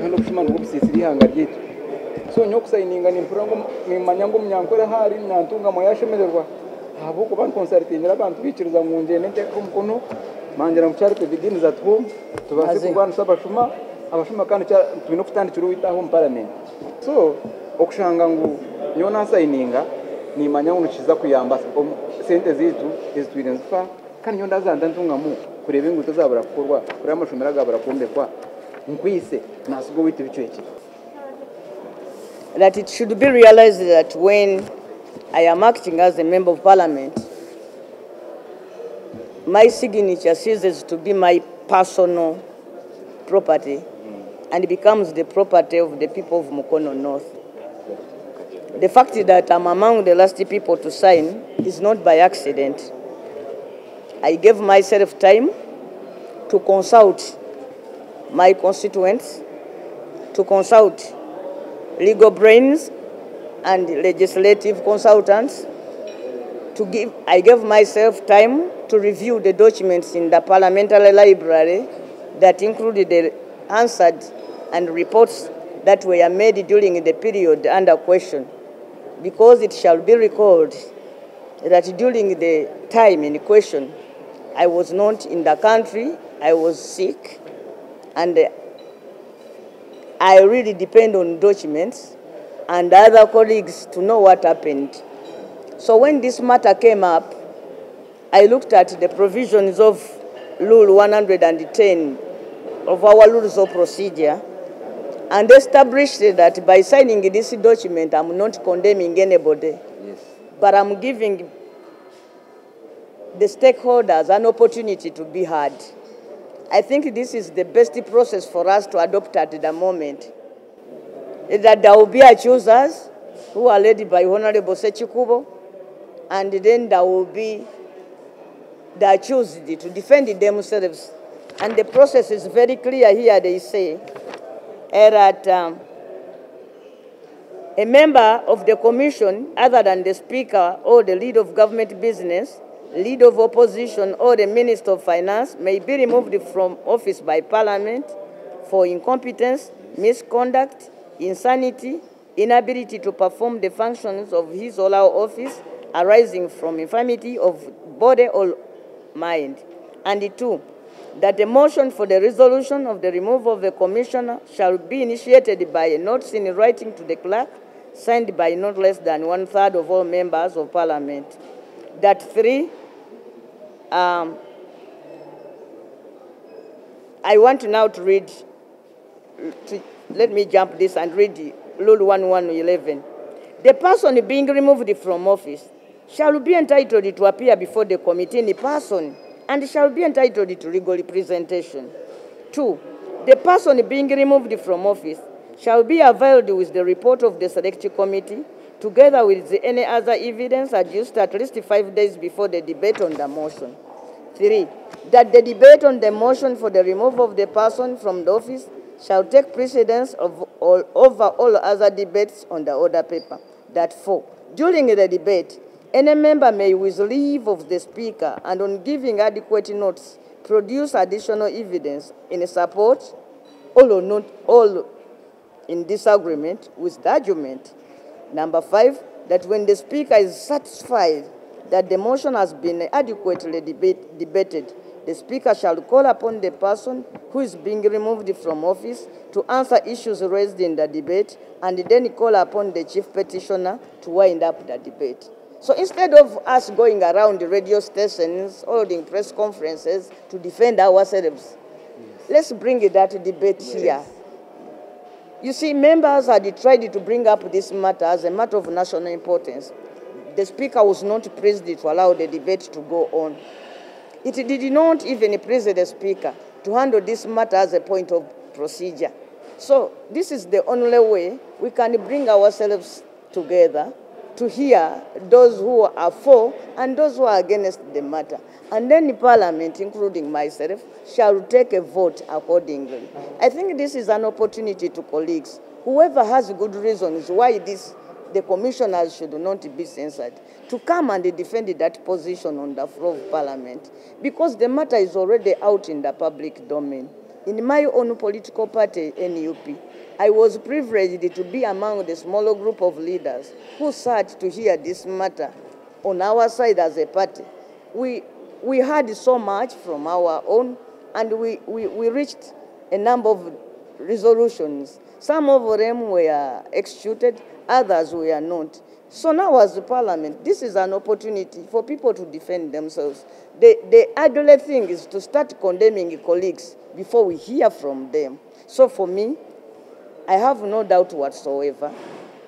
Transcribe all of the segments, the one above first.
kandi okushima ngobusisiri hanga ryitu so nyo kusayininga nimpurango mimanyango munyankore hari nantunga moyashemererwa abo kuba consultingira abantu bikiriza mu ngene nteko mukono manjira mu cyari pedidini za twum tubase kubana sabashuma abashuma kandi tubino kutandikira witaho mu parliament so okushanga ngo nyo nasayininga nimanya unukiza kuyamba sente zitu ezitwirenfa kandi nyo ndazanda ntunga mu kureba inguto zabura kukorwa kuri amashumira gabura kumbekwa nkwise nasugo wite bicyeki. That it should be realized that when I am acting as a member of parliament, my signature ceases to be my personal property and becomes the property of the people of Mukono North. The fact that I'm among the last people to sign is not by accident. I gave myself time to consult my constituents, to consult legal brains and legislative consultants. I gave myself time to review the documents in the parliamentary library that included the answered and reports that were made during the period under question, because it shall be recalled that during the time in question, I was not in the country, I was sick, and I really depend on documents and other colleagues to know what happened. So when this matter came up, I looked at the provisions of Rule 110 of our rules of procedure and established that by signing this document, I'm not condemning anybody, but I'm giving the stakeholders an opportunity to be heard. I think this is the best process for us to adopt at the moment. That there will be accusers who are led by Honorable Sechikubo, and then there will be the accused to defend themselves. And the process is very clear here. They say that a member of the commission, other than the speaker or the lead of government business, lead of opposition or the Minister of Finance may be removed from office by Parliament for incompetence, misconduct, insanity, inability to perform the functions of his or her office arising from infirmity of body or mind. And 2, that the motion for the resolution of the removal of the commissioner shall be initiated by a notice in writing to the clerk, signed by not less than 1/3 of all members of Parliament. That 3, I want now to read, let me jump this and read Rule 1111. The person being removed from office shall be entitled to appear before the committee in person and shall be entitled to legal representation. 2, the person being removed from office shall be availed with the report of the select committee together with any other evidence adduced at least 5 days before the debate on the motion. 3, that the debate on the motion for the removal of the person from the office shall take precedence over all other debates on the order paper. That 4, during the debate, any member may, with leave of the speaker and on giving adequate notes, produce additional evidence in support, all or not all in disagreement with the argument. Number 5, that when the speaker is satisfied that the motion has been adequately debated, the speaker shall call upon the person who is being removed from office to answer issues raised in the debate and then call upon the chief petitioner to wind up the debate. So instead of us going around the radio stations, holding press conferences to defend ourselves, let's bring that debate here. You see, members had tried to bring up this matter as a matter of national importance. The speaker was not pleased to allow the debate to go on. It did not even please the speaker to handle this matter as a point of procedure. So this is the only way we can bring ourselves together to hear those who are for and those who are against the matter. And then the Parliament, including myself, shall take a vote accordingly. I think this is an opportunity to colleagues. Whoever has good reasons why the commissioners should not be censored, to come and defend that position on the floor of Parliament, because the matter is already out in the public domain. In my own political party, NUP, I was privileged to be among the smaller group of leaders who sat to hear this matter on our side as a party. We heard so much from our own, and we reached a number of resolutions. Some of them were executed, others were not. So now as the Parliament, this is an opportunity for people to defend themselves. The ugly thing is to start condemning colleagues before we hear from them. So for me, I have no doubt whatsoever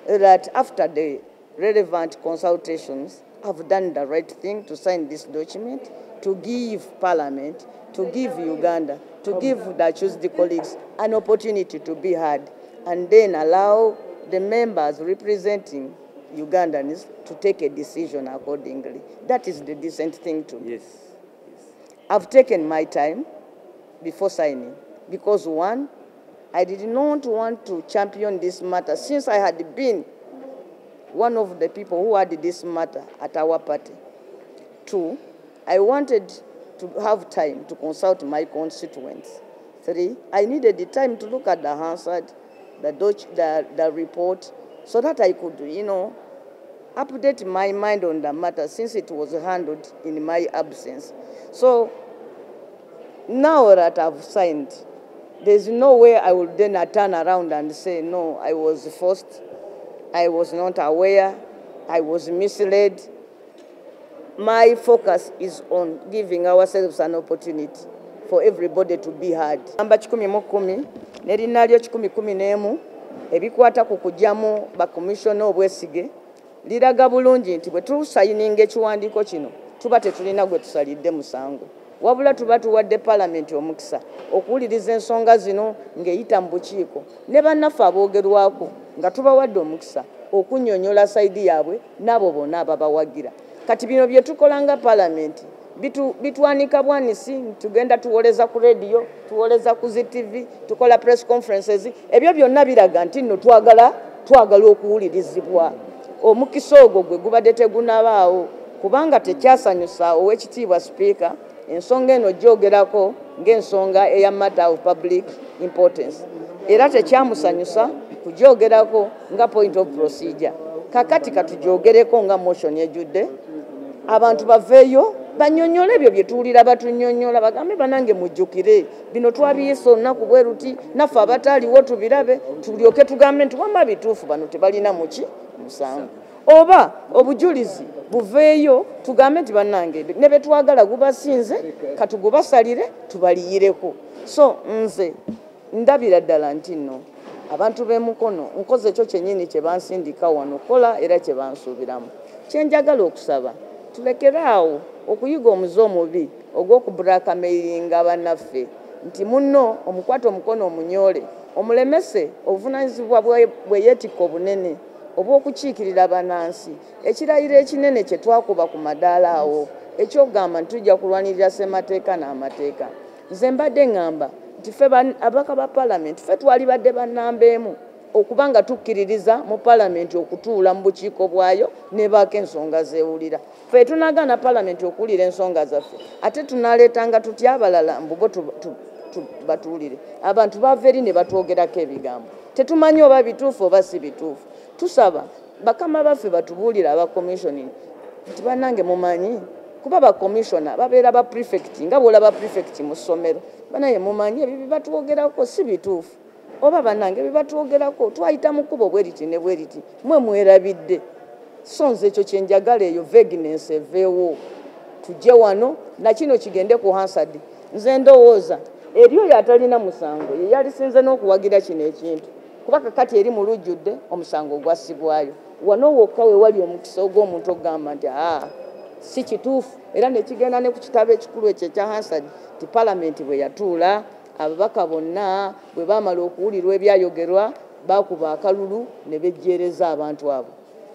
that after the relevant consultations, I've done the right thing to sign this document, to give Parliament, to give Uganda, to give the accused colleagues an opportunity to be heard, and then allow the members representing Ugandans to take a decision accordingly. That is the decent thing to do. Yes. I've taken my time before signing because, one, I did not want to champion this matter since I had been one of the people who had this matter at our party. Two, I wanted to have time to consult my constituents. Three, I needed the time to look at the Hansard, the report, so that I could, update my mind on the matter since it was handled in my absence. So now that I've signed, there's no way I will then turn around and say, no, I was forced, I was not aware, I was misled. My focus is on giving ourselves an opportunity for everybody to be heard. Namba 10 n'erinalyo 1011 ebikwata ku kujjamu ba commissioner obwesige liraga bulungi nti bwe tusayininga ekiwandiiko kino tuba tetulina gwe tusalidde musango, wabula tuba tuwadde Parliament omukisa okuwuliriza ensonga zino ng'eyita mu bukiiko ne bannaffe aboogerwako nga tubawadde omukisa okunnyonnyola sayidi yaabwe n'abo bonna ababawagira. Kati bino bye tukola nga Parliament bitwanika bwanisi, tugenda tuwoleza ku radio, tuwoleza ku ZTV, tukola press conferences, ebyo byonna biraga nti nno twagala okuwulirizibwa. Omukisa ogwo gwe gubadde tegunabaawo kubanga tekyasanyusa Oweekitiibwa Speaker ensonga eno gyogerako ng'ensonga eya matter of public importance, era tekyamusanyusa kugyogerako nga point of procedure. Kakati katugyogereko nga motion ejjudde, abantu baveeyo bannyonnyola ebyo bye tuwulira batunnyonnyola, bagambe banange mujjukire bino twabiyisa olunaku bwe ruti, naffe abataaliwo tubirabe, tulyoke tugambe nti wamma bituufu bano tebalina musango. Oba obujulizi buveeyo tugambe nti bannange ne be twagala gubasinze katugubasalire tubaliyireko. So nze ndabira ddala nti nno abantu b'emukono nkoze ekyo kyennyini kye bansindika wano kola era kye bansuubiramu. Kyenjagala okusaba tulekeraawo okuyiga omuze omubi ogw'okubulaakameiringa bannaffe nti munno omukwate omukono omunyoole omulemese obuvunaanyizibwa bwe yeetikka obunene obw'okukiikirira bannansi, ekirayiro ekinene kye twakuba ku madaala awo ekyogamba nti tujja kulwanirira ssemateeka n'amateeka. Nze mbadde ŋŋamba nti ffe ababaka ba Parliament ffe twali badde bannamba emu okubanga tukkiririza mu Parliament okutuula mu bukiiko bwayo nebaako ensonga zeewulira. Ffe tunagaana Parliament okuwulira ensonga zaffe ate tunaleetanga tutya abalala mbubo batuwulire. Abantu bava eri ne batwogerako ebigambo tetumanyi oba bituufu oba si bituufu. Tusaba bakama baffe batubuulira aba commissioning nti bannange mumanyi kuba ba commissioner babeera ba prefect nga bw'olaba prefect mu ssomero, banaye mumanyi ebyo bye batwogerako si bituufu, oba bannange bye batwogerako twayita mu kkubo bwe riti ne bwe riti mwe mwerabidde. So nze ekyo kye njagala, eyo vagueness eveewo, tujje wano na kino kigende ku Hansard. Nze ndowooza eri oyo atalina musango ye yalisinze n'okuwagira kino ekintu kuba kakati eri mu lujjudde omusango gwassibwayo. Wano wokka we wali omukisa ogw'omuntu ogamba nti si kituufu, era ne kigenda ne ku kitabo ekikulu ekyo ekya Hansard ti Parliament bwe yatuula ababaka bonna bwe baamala okuwulirwa ebyayogerwa baakuba akalulu ne bejjeereza abantu abo,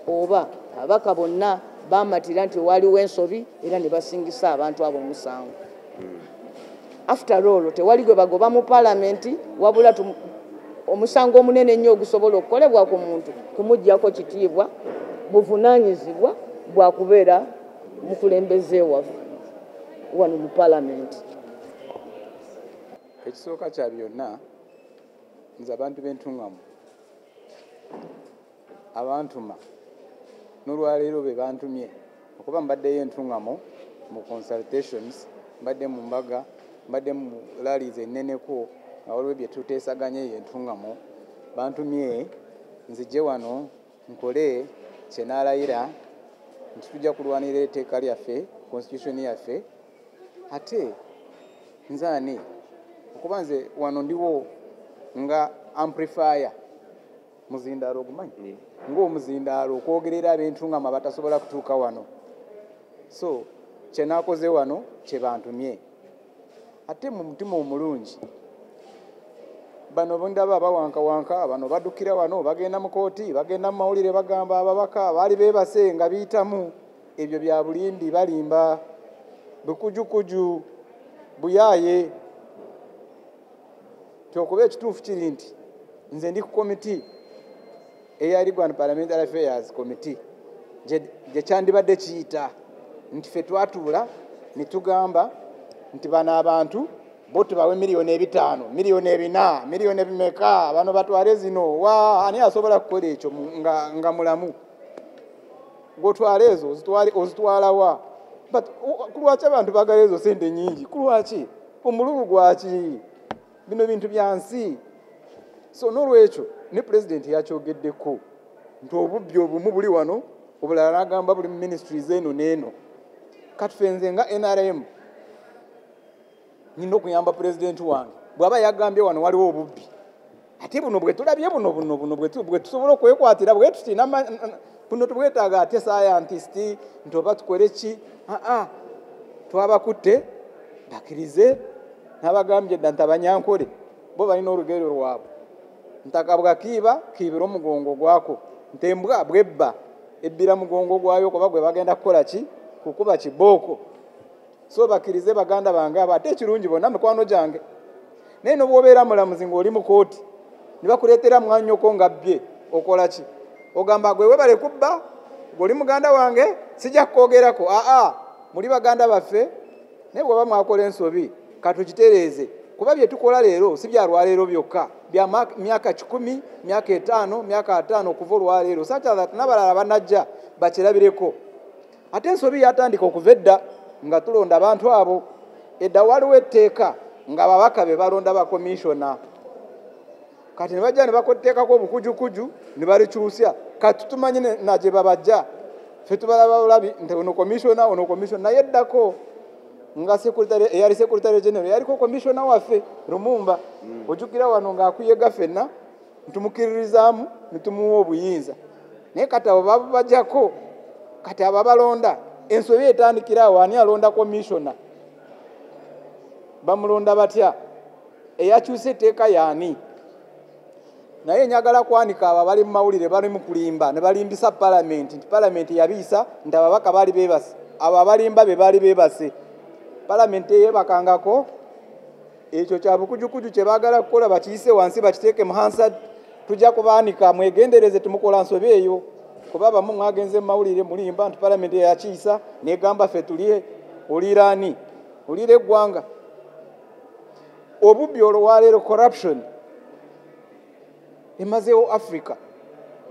oba ababaka bonna baamatira nti waliwo ensobi era ne basingisa abantu abo omusango. After all tewali gwe bagoba mu Parliament wabula omusango omunene nnyo ogusobola okukolebwa ku muntu kumuggyako kitiibwa buvunaanyizibwa bwa kubeera mukulembeze waffe wano mu Parliament. Ekisooka kya byonna nze abantu b'entuŋŋamu abantuma n'olwaleero be bantumye okuba mbaddeyo entuŋŋamu mu consultations, mbadde mu mbaga, mbadde mu rallies enneneko nga waliwo bye tuteesaganye eyo entuŋŋamu. Bantumye nzije wano nkole kye naalayira nti tujja kulwanira etteeka lyaffe, constitution yaffe. Ate nze ani okuba nze wano ndiwo nga amplifier muzindaalo ogumanyi ng'omuzindaalo okwogerera ab'entuŋŋamu abatasobola kutuuka wano. So kye naakoze wano kye bantumye. Ate mu mutima omulungi bano bondaba abawankawanka bano baddukira wano bagenda mu kooti bagenda mu mawulire bagamba ababaka baali beebase nga biyitamu. Ebyo bya bulindi balimba bukujukuju buyaaye. Kyokuba ekituufu kiri nti nze ndi ku komiti eya Legal and Parliamentary Affairs Committee gye kyandibadde kiyita nti ffe twatuula ne tugamba nti bano abantu bo tubawe $5,000,000, $4,000,000, miliyoni bimeka bano batwale zino. Ani asobola kukola ekyo nga mulamu? Gotwala ezo ozitwala wa? But kulwaki abantu bagala ezo sente nyingi? Kulwaki? Omululu gwaki? Bino bintu bya nsi. So n'olwekyo ne president yakyogeddeko nti obubbi obumu buli wano, obulala n'agamba buli ministries eno n'eno. Kati ffe nze nga NRM nina okuyamba president wange bw'aba yagambye wano waliwo obubbi. Ate buno bwe tulabye buno bwe tusobola okwekwatira bwe tutina buno tubwetaaga ate scientist nti oba tukole ki? Twabakutte bakkirize n'abagambye dda nti abanyankole bo balina olugero lwabwe. Ntakabwa kiibira omugongo gwako, ntembwa bwebba ebbira mugongo gwayo kuba gwe bagenda kukola ki? Kukuba kibooko. So bakkirize baganda bange abo. Ate ekirungi bonna mikwano gyange naye n'obwobeera mulamuzi ng'oli mu kooti ne bakuleetera mwannyoko nga bbye okola ki? Ogamba gwe webale kubba ng'oli muganda wange sijja kukwogerako. Muli baganda baffe naye bw'oba mwakola ensobi katugitereeze kuba bye tukola leero si bya lwaleero byokka, bya myaka 10, myaka 5, myaka 5 okuva olwaleero. Such that n'abalala banajja bakirabireko. Ate ensobi yatandika okuva edda nga tulonda abantu abo. Edda waliwo etteeka nga ababaka be balonda bakomishona. Kati ne bajja ne bakoteekako obukujukuju ne balikyusya. Kati tumanyi na gye babajja. Ffe tubalaba bulabi nti ono komishona naye eddako nga eyali secretary general yaliko komishona waffe Lumumba. Ojjukira wano ng'akuyega ffenna ntumukkiririzaamu ne tumuwa obuyinza. Naye kati abo babajjako kati ababalonda ensobi etandikira awo. Ani alonda komishona? Bamulonda batya? Eyakyusa etteeka yaani? Naye njagala kwanika abo bali mu mawulire bali mu kulimba ne balimbisa palamenti nti palamenti yabiisa nti ababaka baali beebase. Abo abalimba be baali beebase. Palamenti yeebakangako ekyo kya bukujukuju kye baagala kukola bakiyise wansi bakiteeke mu Hansard. Tujja kubaanika mwegendereze tumukola nsobi eyo. Kuba abamu mwagenze mu mawulire mulimba nti palamenti yakiyisa negamba ffe tulye. Oliira ani? Oliira eggwanga. Obubbi olwaleero corruption emazeewo Africa.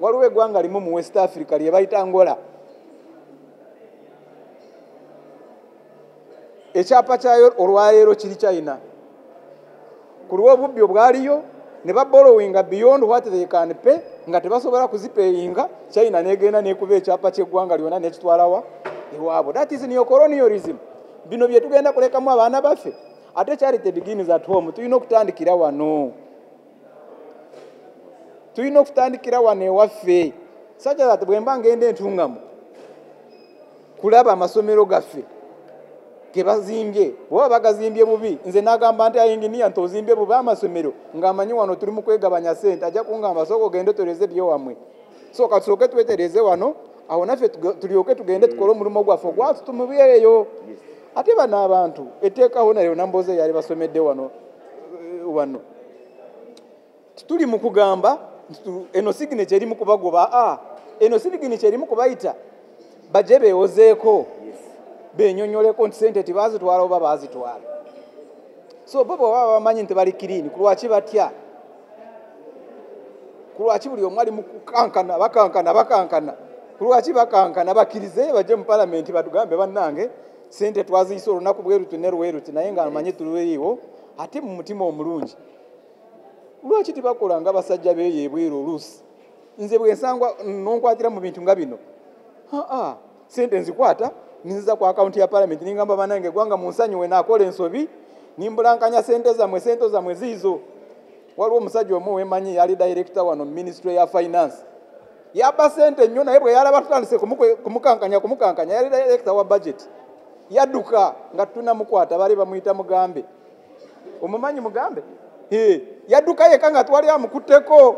Waliwo eggwanga limu mu West Africa lye bayita Angola. Ekyapa kyayo olwaleero kiri China. Ku lw'obubbi obwaliyo ne baborrowinga beyond what they can pay nga tebasobola kuzipeyinga. China negenda nekuba ekyapa ky'eggwanga lyonna nekitwalawa ewaabwe. That is neocolonialism. Bino bye tugenda kulekamu abaana baffe. Ate charity begins at home. Tulina okutandikira wano. Tulina okutandikira wano ewaffe. Such that bwe mba ngenda entuŋŋamu kulaba amasomero gaffe ke bazimbye bw'oba bagazimbye bubi nze n'agamba nti ayinginiya nti ozimbye bubi amasomero ng'amanyi wano tuli mu kwegabanya ssente ajja kungamba sooka ogende otereze byowammwe. So katusooke twetereze wano awo naffe tulyoke tugende tukole omulimu gwaffe ogwatutumubyeyo. Ate bano abantu etteekaho nayo Namboozo yali basomedde wano tuli mu kugamba eno signature erimu kubagoba. Eno signature erimu kubayita bajje beewozeeko benyonyoleko nti sente tibazitwala oba bazitwala. So bo baba bamanyi nti bali clean. Kulwaki batya? kulwaki buli omu ali mu kukankana bakankana kulwaki bakankana bakkirize bajje mu palamenti batugambe bannange sente twaziyisa olunaku bweruti ne lweruti naye nga amanyi tuliiwo ate mu mutima omulungi lwaki tibakola nga basajja beeyo ebweru oluusi nze bwensangwa nonkwatira mu bintu nga bino sente nzikwata ninziza ku akawunti ya palamenti ningamba bannange gwanga munsonyiwe naakola ensobi nimbulankanya sente zammwe ziizo. Waliwo omusajja omu wemanyi yali director wano ministry ya finance yabba sente nnyo naye bwe yalaba tutandise kumukankanya yali director wa budget yadduka nga tunamukwata bali bamuyita Mugambe omumanyi Mugambe yadduka yeka nga twali amukutteko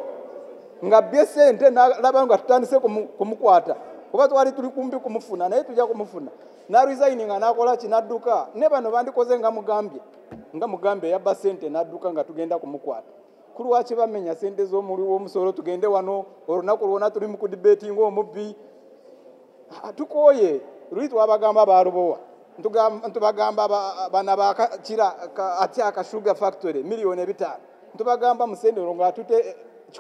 nga bye sente nalaba nga tutandise kumukwata kuba twali tuli kumpi kumufuna naye tujja kumufuna na resigning nga nakola kinadduka ne bano bandikoze nga Mugambe yabba sente nadduka nga tugenda kumukwata kulwaki bamenya sente z'omuli w'omusolo tugende wano olunaku lwona tuli mu kudibeti ng'omubbi tukoye luli twabagamba balubowa ntubagamba bana bakira atya akashuga factory miliyoni 5 ntubagamba musendero nga atute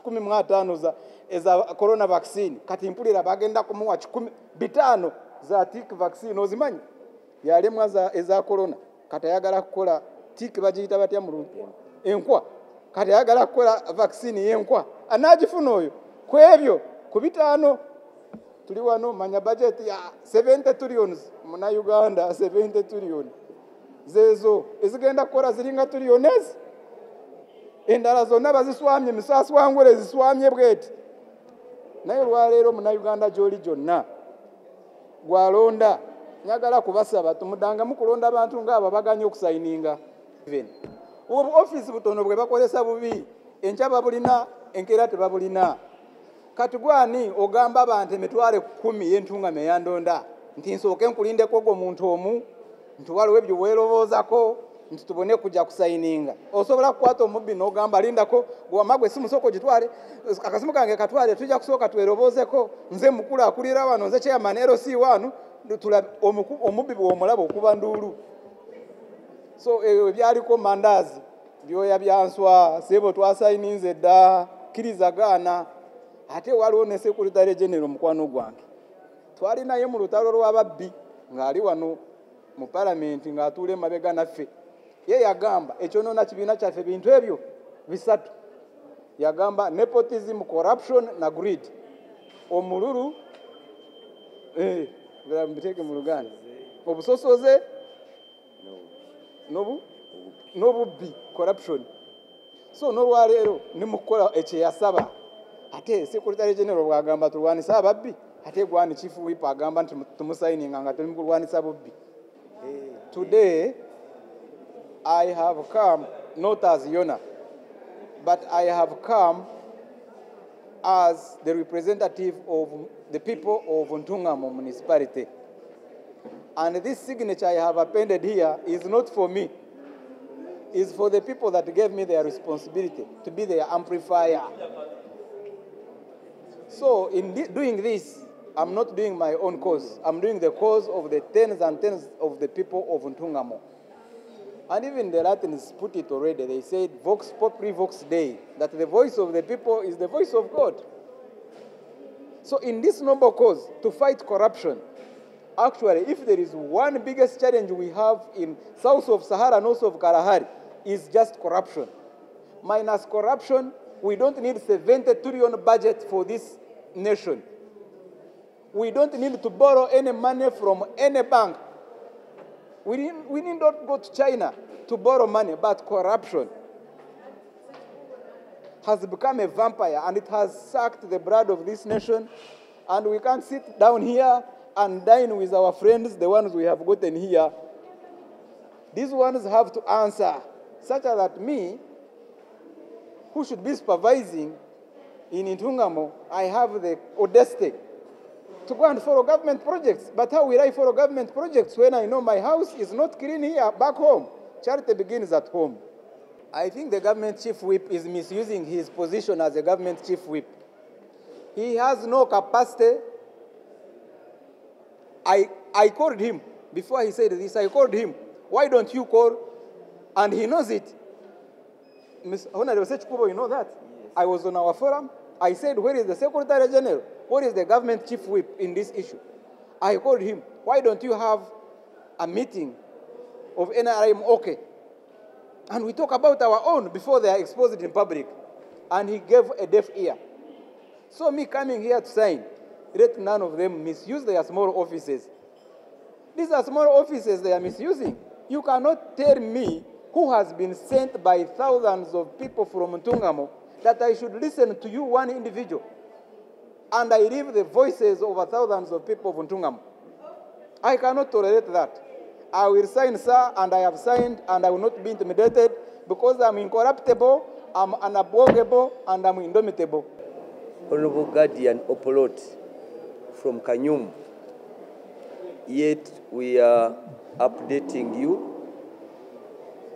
15 eza corona vaccine kati mpulira bagenda kumuwa 15 za tick vaccine ozimanyi yalemwa eza corona kati ayagala kukola tick bagiyita batya mu enkwa kati ayagala kukola vaccine yenkwa anagifuna oyo kwebyo ku 5 tuli wano manya budget ya 70 trillion muna Uganda 70 trillion zezo ezigenda kukola ziringa trillions endala zonna baziswamye misasi wangule ziswamye bweti naye lwaleero muna Uganda joli jonna gwalonda nyagala kubasaba tumudanga mukulonda abantu ngaba baganye okusayininga even office butono bwe bakolesa bubi enchaba bulina enkera tebabulina kati gwani ogamba abantu emitwale 10 y'entungame yandonda nti nsooke nkulindeko gwo muntu omu ntuwaliwo ebyo weeroboozako nti tubone kujja kusayininga osobola kukwata omubbi n'ogamba lindako gwamagwe si musoko gitwale akasimu kange katwale tujja kusooka tweroboozeko nze mukulu akulira wano nze chairman LC wano omubbi bw'omulaba okuba nduulu so ebyaliko mandazi byoya byanswa sebo twasayininze dda kirizagaana ate waliwo ne Secretary General mukwano gwange twali naye mu lutalo lw'ababbi ng'ali wano mu palamenti ng'atuule mabega naffe ye yagamba ekyonona kibiina kyaffe bintu ebyo bisatu yagamba nepotism corruption na greed omululu mbiteeke mu Luganda obusosoze n'obubbi corruption so n'olwaleero nimukola ekyeyasaba ate Secretary General bwagamba tulwanisa ababbi ate gwani Chief Whip agamba nti tumusayininga nga tulikulwanisa bubbi. Today I have come not as Yona, but I have come as the representative of the people of Ntungamo municipality. And this signature I have appended here is not for me. It's for the people that gave me their responsibility to be their amplifier. So in doing this, I'm not doing my own cause. I'm doing the cause of the tens and tens of the people of Ntungamo. And even the Latins put it already. They said, Vox Populi Vox Dei, that the voice of the people is the voice of God. So in this noble cause, to fight corruption, actually, if there is one biggest challenge we have in south of Sahara, north of Kalahari, is just corruption. Minus corruption, we don't need 70 trillion budget for this nation. We don't need to borrow any money from any bank. We need not go to China to borrow money, but corruption has become a vampire and it has sucked the blood of this nation. And we can't sit down here and dine with our friends, the ones we have gotten here. These ones have to answer, such that me, who should be supervising in Ntungamo, I have the audacity to go and follow government projects. But how will I follow government projects when I know my house is not clean here back home? Charity begins at home. I think the government chief whip is misusing his position as a government chief whip. He has no capacity. I called him before he said this. I called him. Why don't you call? And he knows it. Ms. Honorable Sechkubo, you know that? Yes. I was on our forum. I said, where is the Secretary General? Where is the government chief whip in this issue? I called him. Why don't you have a meeting of NRM? Okay. And we talk about our own before they are exposed in public. And he gave a deaf ear. So me coming here to sign, let none of them misuse their small offices. These are small offices they are misusing. You cannot tell me who has been sent by thousands of people from Ntungamo that I should listen to you, one individual. And I leave the voices of thousands of people of Ntungamo. I cannot tolerate that. I will sign, sir, and I have signed, and I will not be intimidated because I'm incorruptible, I'm unabogable, and I'm indomitable. Honorable Guardian Opolot from Kanyum, yet we are updating you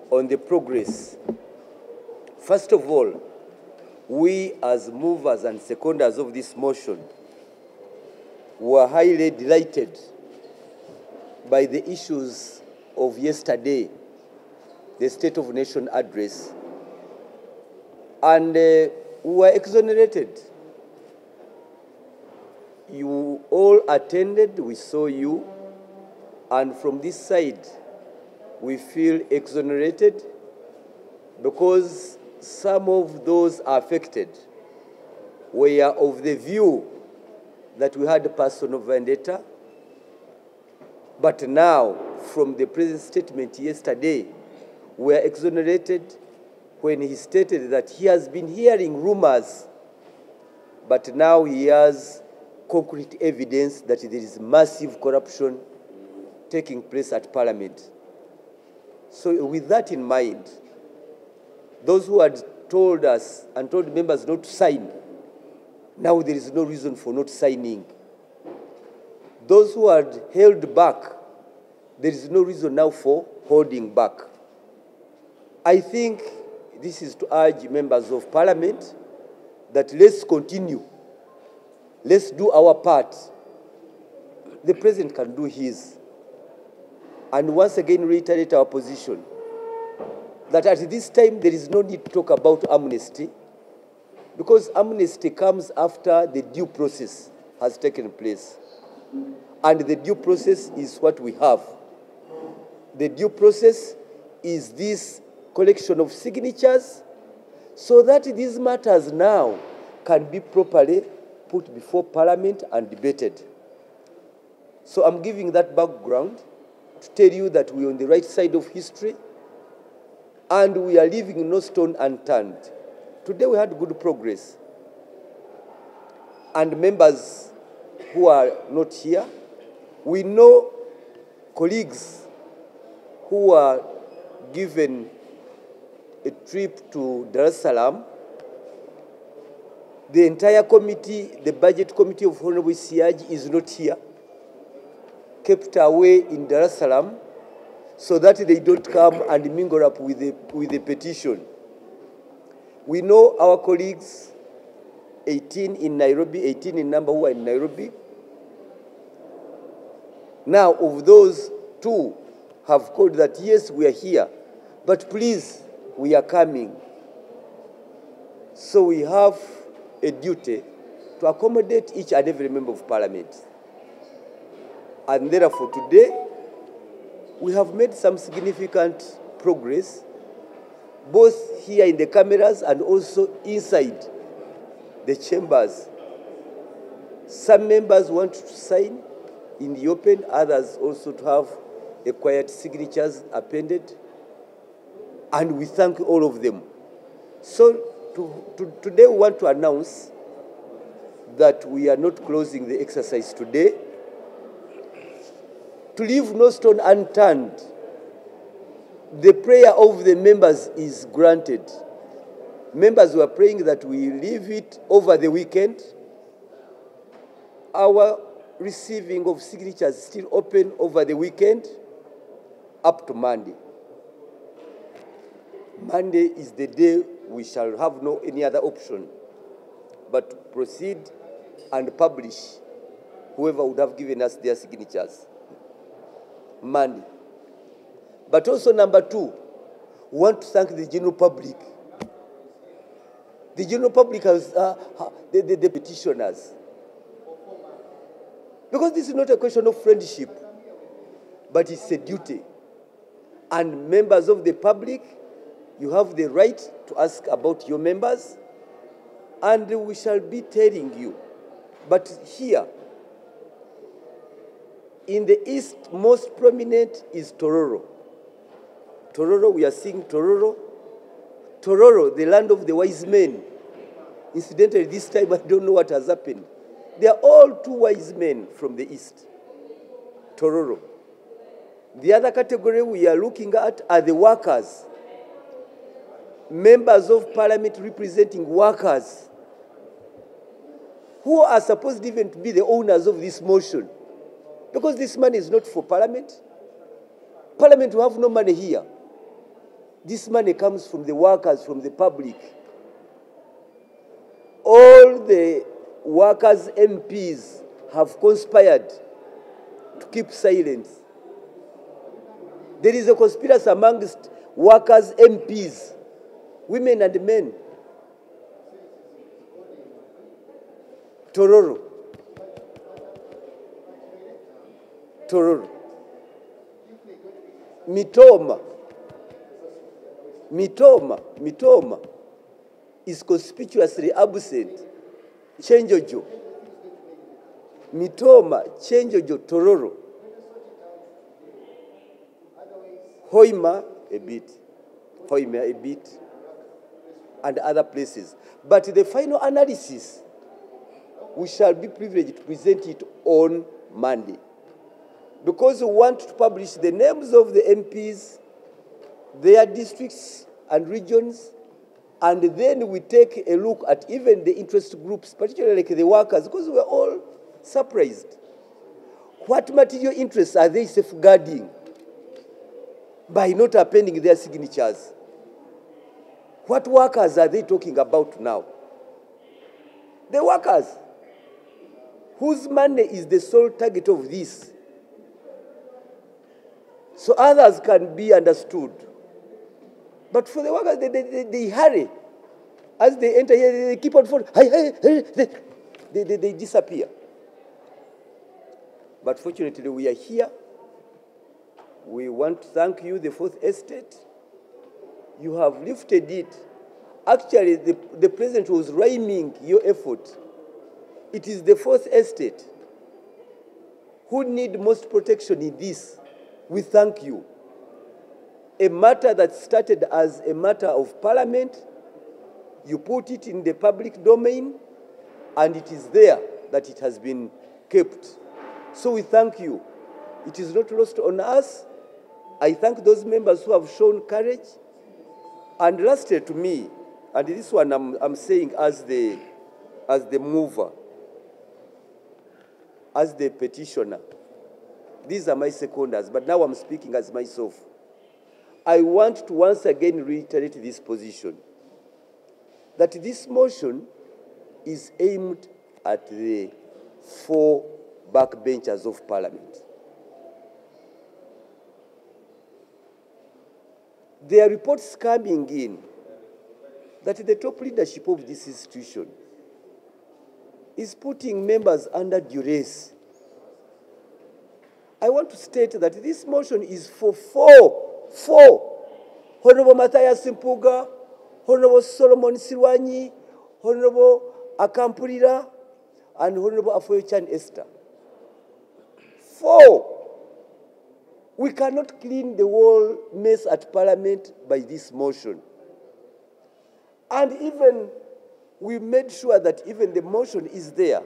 on the progress. First of all, we as movers and seconders of this motion were highly delighted by the issues of yesterday, the State of Nation address, and we were exonerated. You all attended, we saw you, and from this side, we feel exonerated because some of those affected were of the view that we had personal vendetta. But now, from the President's statement yesterday, we are exonerated when he stated that he has been hearing rumors, but now he has concrete evidence that there is massive corruption taking place at Parliament. So with that in mind, those who had told us and told members not to sign, now there is no reason for not signing. Those who had held back, there is no reason now for holding back. I think this is to urge members of Parliament that let's continue. Let's do our part. The President can do his. And once again reiterate our position that at this time there is no need to talk about amnesty because amnesty comes after the due process has taken place. And the due process is what we have. The due process is this collection of signatures so that these matters now can be properly put before Parliament and debated. So I'm giving that background to tell you that we're on the right side of history and we are leaving no stone unturned. Today we had good progress. And members who are not here, we know colleagues who are given a trip to Dar es Salaam. The entire committee, the budget committee of Honorable Siaji is not here, kept away in Dar es Salaam so that they don't come and mingle up with the petition. We know our colleagues, 18 in Nairobi, 18 in number who are in Nairobi. Now, of those, 2 have called that, yes, we are here, but please, we are coming. So we have a duty to accommodate each and every member of Parliament. And therefore, today, we have made some significant progress, both here in the cameras and also inside the chambers. Some members want to sign in the open, others also to have a quiet signatures appended. And we thank all of them. So today we want to announce that we are not closing the exercise today. To leave no stone unturned, the prayer of the members is granted. Members were praying that we leave it over the weekend. Our receiving of signatures is still open over the weekend up to Monday. Monday is the day we shall have no any other option but to proceed and publish whoever would have given us their signatures. Monday. But also number 2, we want to thank the general public The general public has, the petitioners. Because this is not a question of friendship, but it's a duty. And members of the public, you have the right to ask about your members, and we shall be telling you. But here, in the east, most prominent is Tororo. Tororo, we are seeing Tororo. Tororo, the land of the wise men. Incidentally, this time I don't know what has happened. They are all two wise men from the east. Tororo. The other category we are looking at are the workers. Members of parliament representing workers who are supposed even to be the owners of this motion. Because this money is not for parliament. Parliament will have no money here. This money comes from the workers, from the public. All the workers' MPs have conspired to keep silence. There is a conspiracy amongst workers' MPs, women and men. Tororo. Tororo. Mitoma is conspicuously absent. Chenjojo. Mitoma, Chenjojo, Tororo. Hoima a bit, and other places. But the final analysis, we shall be privileged to present it on Monday. Because we want to publish the names of the MPs, their districts and regions, and then we take a look at even the interest groups, particularly like the workers, because we're all surprised. What material interests are they safeguarding by not appending their signatures? What workers are they talking about now? The workers whose money is the sole target of this. So others can be understood. But for the workers, they hurry. As they enter here, they keep on falling. They disappear. But fortunately, we are here. We want to thank you, the Fourth Estate. You have lifted it. Actually, the President was rhyming your effort. It is the Fourth Estate who need most protection in this. We thank you. A matter that started as a matter of parliament, you put it in the public domain, and it is there that it has been kept. So we thank you. It is not lost on us. I thank those members who have shown courage. And lastly to me, and this one I'm saying as the mover, as the petitioner. These are my seconders, but now I'm speaking as myself. I want to once again reiterate this position, that this motion is aimed at the 4 backbenchers of parliament. There are reports coming in that the top leadership of this institution is putting members under duress. I want to state that this motion is for four. Honorable Mathiasmpuuga, Honorable Solomon Silwanyi, Honorable Akampulira, and Honorable Afoyochan Esther. 4. We cannot clean the whole mess at Parliament by this motion. And even we made sure that even the motion is there.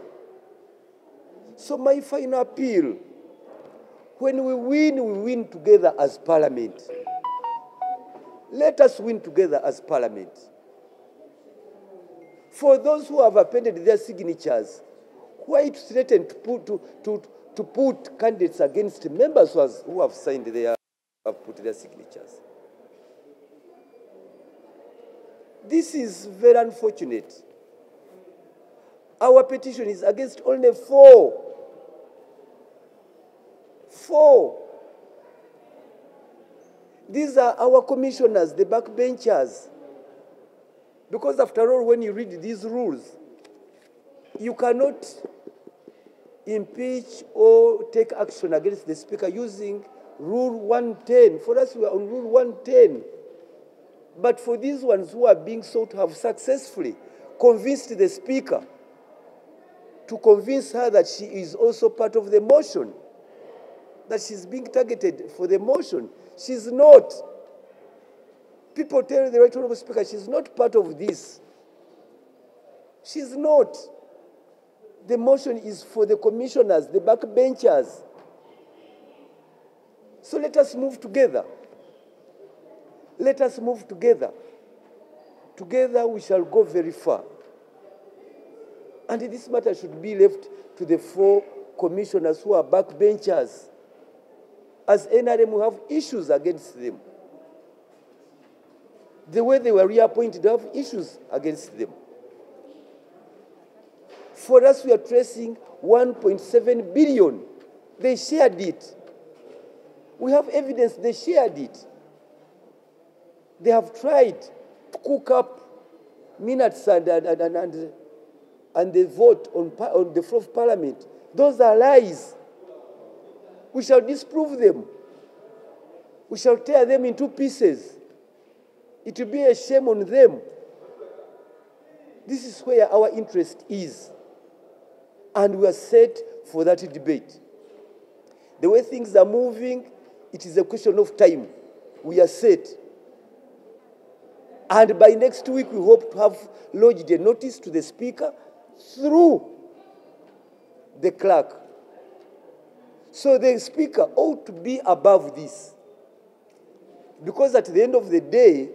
So my final appeal, when we win together as Parliament. Let us win together as Parliament. For those who have appended their signatures, why to threaten to put candidates against members who have signed have put their signatures? This is very unfortunate. Our petition is against only 4. 4. These are our commissioners, the backbenchers. Because after all, when you read these rules, you cannot impeach or take action against the Speaker using Rule 110. For us, we are on Rule 110. But for these ones who are being sought to have successfully convinced the Speaker to convince her that she is also part of the motion, that she's being targeted for the motion. She's not. People tell the Right Honourable Speaker she's not part of this. She's not. The motion is for the commissioners, the backbenchers. So let us move together. Let us move together. Together we shall go very far. And this matter should be left to the 4 commissioners who are backbenchers. As NRM, we have issues against them. The way they were reappointed, they have issues against them. For us, we are tracing 1.7 billion. They shared it. We have evidence they shared it. They have tried to cook up minutes and the vote on the floor of Parliament. Those are lies. We shall disprove them. We shall tear them into pieces. It will be a shame on them. This is where our interest is. And we are set for that debate. The way things are moving, it is a question of time. We are set. And by next week, we hope to have lodged a notice to the Speaker through the clerk. So the Speaker ought to be above this. Because at the end of the day,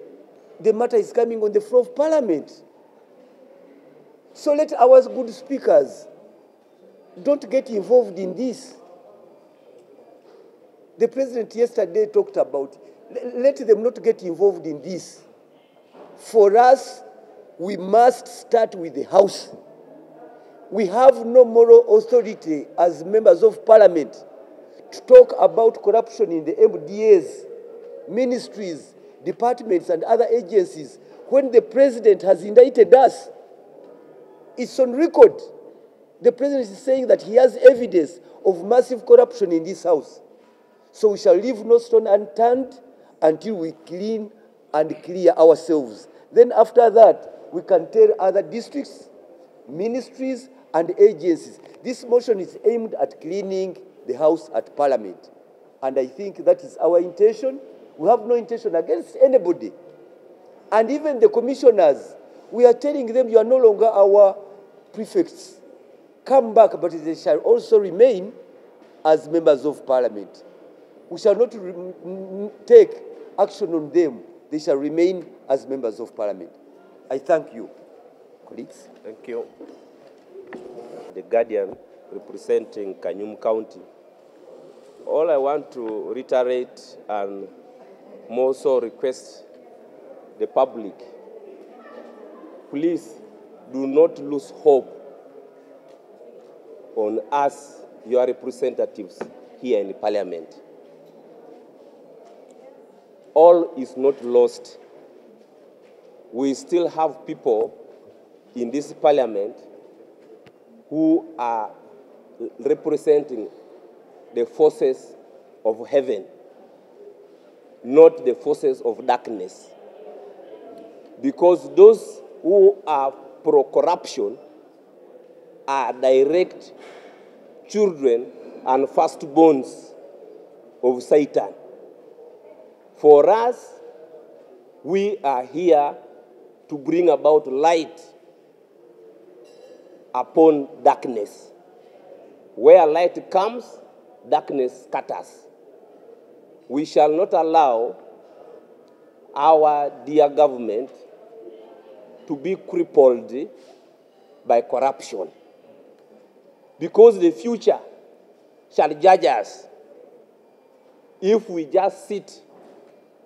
the matter is coming on the floor of Parliament. So let our good speakers don't get involved in this. The President yesterday talked about, let them not get involved in this. For us, we must start with the House. We have no moral authority as members of Parliament to talk about corruption in the MDAs, ministries, departments, and other agencies when the President has indicted us. It's on record. The President is saying that he has evidence of massive corruption in this House. So we shall leave no stone unturned until we clean and clear ourselves. Then after that, we can tell other districts, ministries, and agencies. This motion is aimed at cleaning the House at Parliament. And I think that is our intention. We have no intention against anybody. And even the commissioners, we are telling them you are no longer our prefects. Come back, but they shall also remain as members of Parliament. We shall not take action on them. They shall remain as members of Parliament. I thank you, colleagues. Thank you. The Guardian representing Kanyum County. All I want to reiterate and more so request the public, please do not lose hope on us, your representatives here in Parliament. All is not lost. We still have people in this Parliament who are representing the forces of heaven, not the forces of darkness. Because those who are pro-corruption are direct children and firstborns of Satan. For us, we are here to bring about light upon darkness. Where light comes, darkness scatters. We shall not allow our dear government to be crippled by corruption, because the future shall judge us if we just sit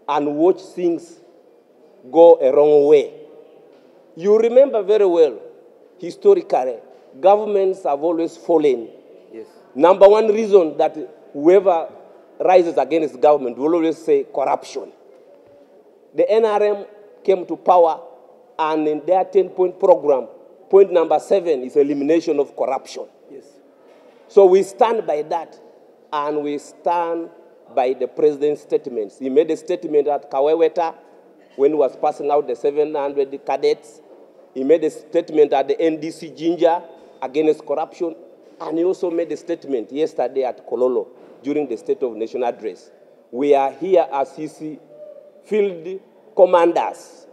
and watch things go a wrong way. You remember very well, historically, governments have always fallen. Yes. Number one reason that whoever rises against government will always say corruption. The NRM came to power and in their 10-point program, point number 7 is elimination of corruption. Yes. So we stand by that, and we stand by the president's statements. He made a statement at Kaweweta when he was passing out the 700 cadets. He made a statement at the NDC Jinja against corruption, and he also made a statement yesterday at Kololo during the State of Nation address. We are here as his field commanders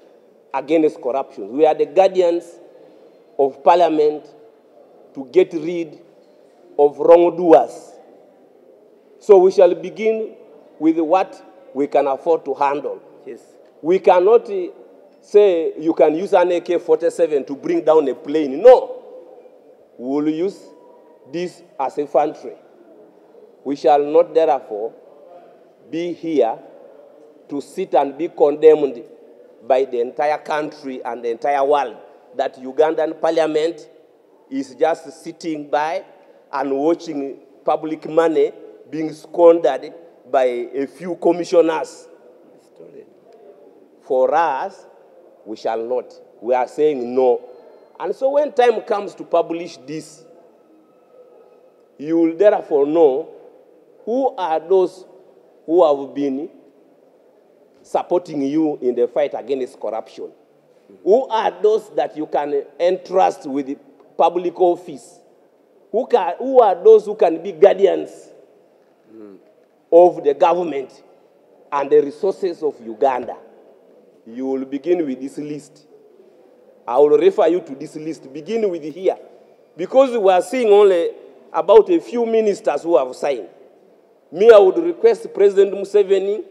against corruption. We are the guardians of Parliament to get rid of wrongdoers. So we shall begin with what we can afford to handle. Yes. We cannot say you can use an AK-47 to bring down a plane. No. We will use this as infantry. We shall not therefore be here to sit and be condemned by the entire country and the entire world that Ugandan parliament is just sitting by and watching public money being squandered by a few commissioners. For us, we shall not. We are saying no. And so when time comes to publish this, you will therefore know who are those who have been supporting you in the fight against corruption. Who are those that you can entrust with the public office? Who are those who can be guardians of the government and the resources of Uganda? You will begin with this list. I will refer you to this list. Begin with here. Because we are seeing only about a few ministers who have signed. Me, I would request President Museveni,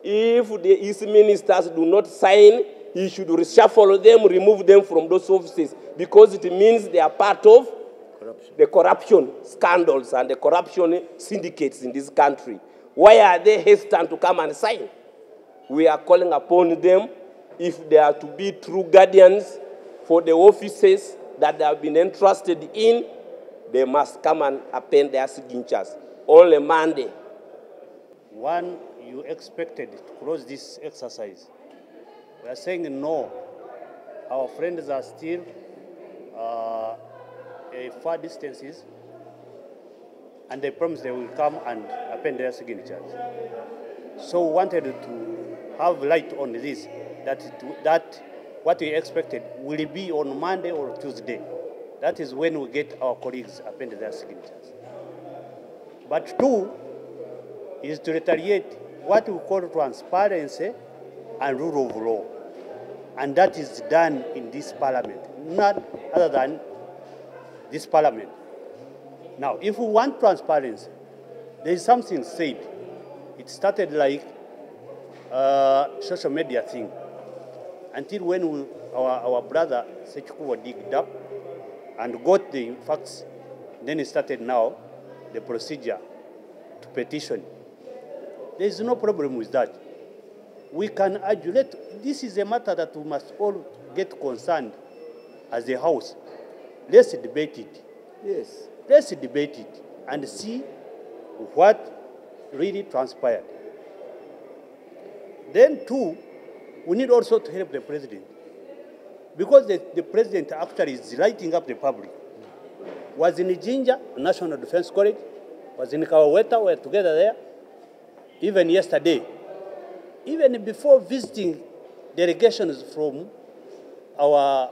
if his ministers do not sign, he should reshuffle them, remove them from those offices, because it means they are part of the corruption scandals and the corruption syndicates in this country. Why are they hesitant to come and sign? We are calling upon them, if they are to be true guardians for the offices that they have been entrusted in, they must come and append their signatures. Only Monday. One, you expected to close this exercise. We are saying no. Our friends are still far distances, and they promise they will come and append their signatures. So we wanted to have light on this, that what we expected will be on Monday or Tuesday. That is when we get our colleagues append their signatures. But 2 is to retaliate what we call transparency and rule of law. And that is done in this parliament, not other than this parliament. Now, if we want transparency, there is something said. It started like social media thing, until when our brother Sechikuwa digged up and got the facts, then it started now the procedure to petition. There is no problem with that. We can adulate. This is a matter that we must all get concerned as a house. Let's debate it. Yes. Let's debate it and see what really transpired. Then 2, we need also to help the president. Because the president actually is lighting up the public. Was in Jinja, National Defense College, was in Kaweweta, we were together there. Even yesterday, even before visiting delegations from our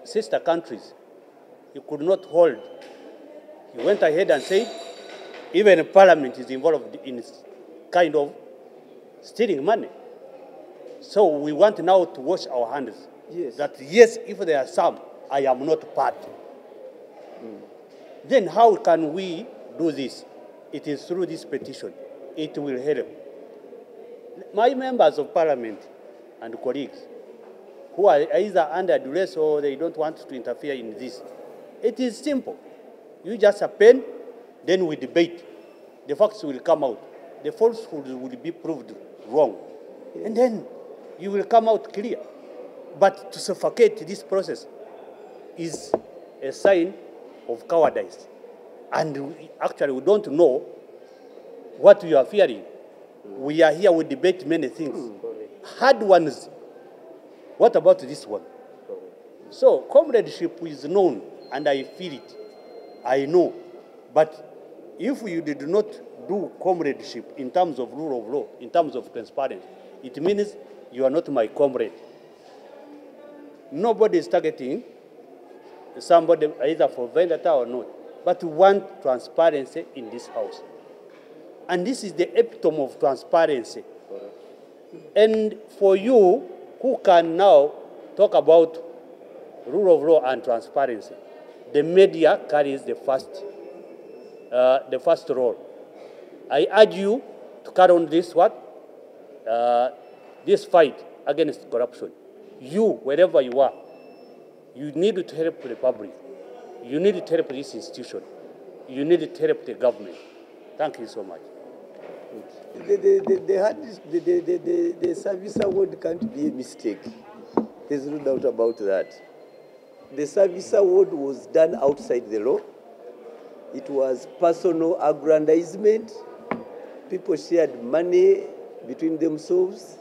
sister countries, he could not hold. He went ahead and said, even Parliament is involved in kind of stealing money. So we want now to wash our hands. Yes. That yes, if there are some, I am not part. Then how can we do this? It is through this petition. It will help. My members of Parliament and colleagues who are either under duress or they don't want to interfere in this, it is simple. You just append, then we debate. The facts will come out. The falsehood will be proved wrong. And then you will come out clear. But to suffocate this process is a sign of cowardice. And actually, we don't know what we are fearing. We are here, we debate many things. Hard ones, What about this one? So comradeship is known, and I feel it. I know. But if you did not do comradeship in terms of rule of law, in terms of transparency, it means you are not my comrade. Nobody is targeting somebody either for vendetta or not, but we want transparency in this house. And this is the epitome of transparency. And for you, who can now talk about rule of law and transparency, the media carries the first role. I urge you to carry on this this fight against corruption. You, wherever you are, you need to help the public. You need to help this institution. You need to help the government. Thank you so much. The service award can't be a mistake. There's no doubt about that. The service award was done outside the law. It was personal aggrandizement. People shared money between themselves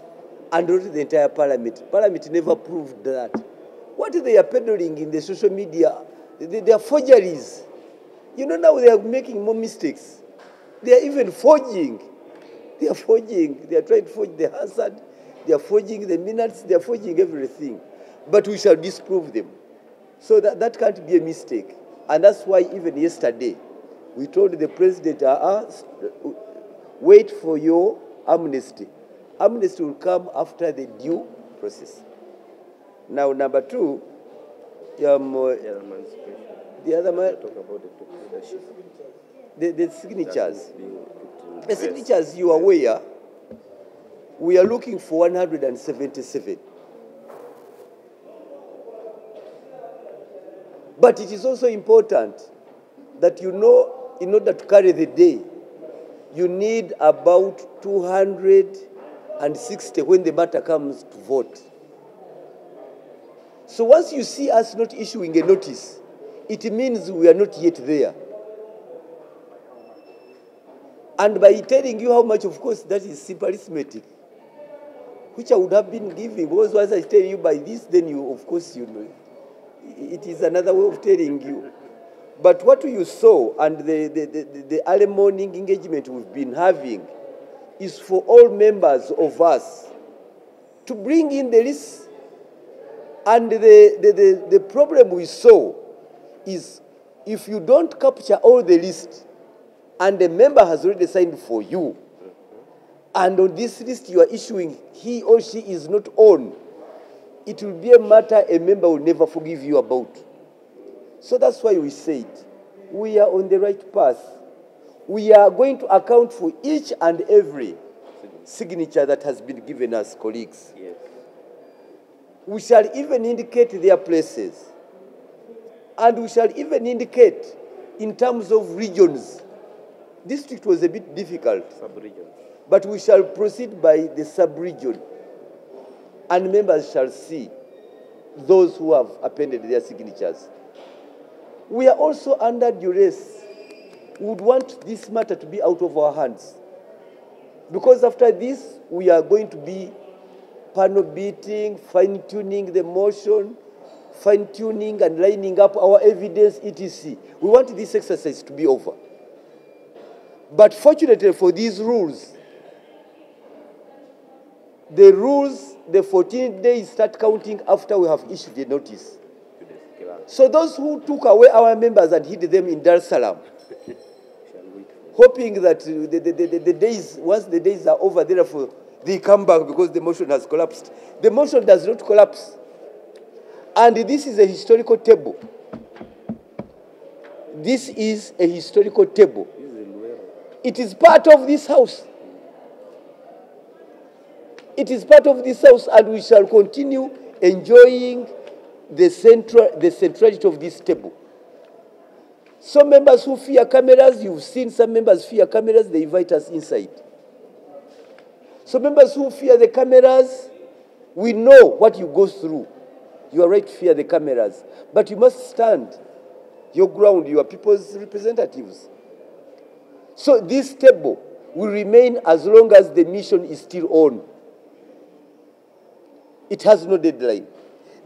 and not the entire parliament. Parliament never proved that. What they are peddling in the social media, they are forgeries. You know, now they are making more mistakes. They are even forging. They are forging. They are trying to forge the hazard. They are forging the minutes. They are forging everything. But we shall disprove them. So that can't be a mistake. And that's why even yesterday, we told the president, wait for your amnesty. Amnesty will come after the due process. Now, number two, the other man, talk about the leadership. The signatures. The signatures, you are aware, we are looking for 177. But it is also important that you know, in order to carry the day, you need about 260 when the matter comes to vote. So once you see us not issuing a notice, it means we are not yet there. And by telling you how much, of course, that is simple arithmetic, which I would have been giving, because once I tell you by this, then you, of course, you know. It is another way of telling you. But what you saw and the early morning engagement we've been having is for all members of us to bring in the list. And the problem we saw is if you don't capture all the list and the member has already signed for you, and on this list you are issuing he or she is not on, it will be a matter a member will never forgive you about. So that's why we said we are on the right path. We are going to account for each and every signature that has been given us, colleagues. Yes. We shall even indicate their places. And we shall even indicate in terms of regions. District was a bit difficult. Sub-region. But we shall proceed by the sub-region. And members shall see those who have appended their signatures. We are also under duress. We would want this matter to be out of our hands. Because after this, we are going to be panel beating, fine-tuning the motion, fine-tuning and lining up our evidence, etc. We want this exercise to be over. But fortunately for these rules, the 14 days start counting after we have issued the notice. So those who took away our members and hid them in Dar es Salaam, hoping that the days, once the days are over, therefore they come back because the motion has collapsed. The motion does not collapse. And this is a historical table. This is a historical table. It is part of this house. It is part of this house, and we shall continue enjoying the centrality of this table. Some members who fear cameras, you've seen some members fear cameras, they invite us inside. Some members who fear the cameras, we know what you go through. You are right to fear the cameras, but you must stand your ground, you are people's representatives. So this table will remain as long as the mission is still on. It has no deadline.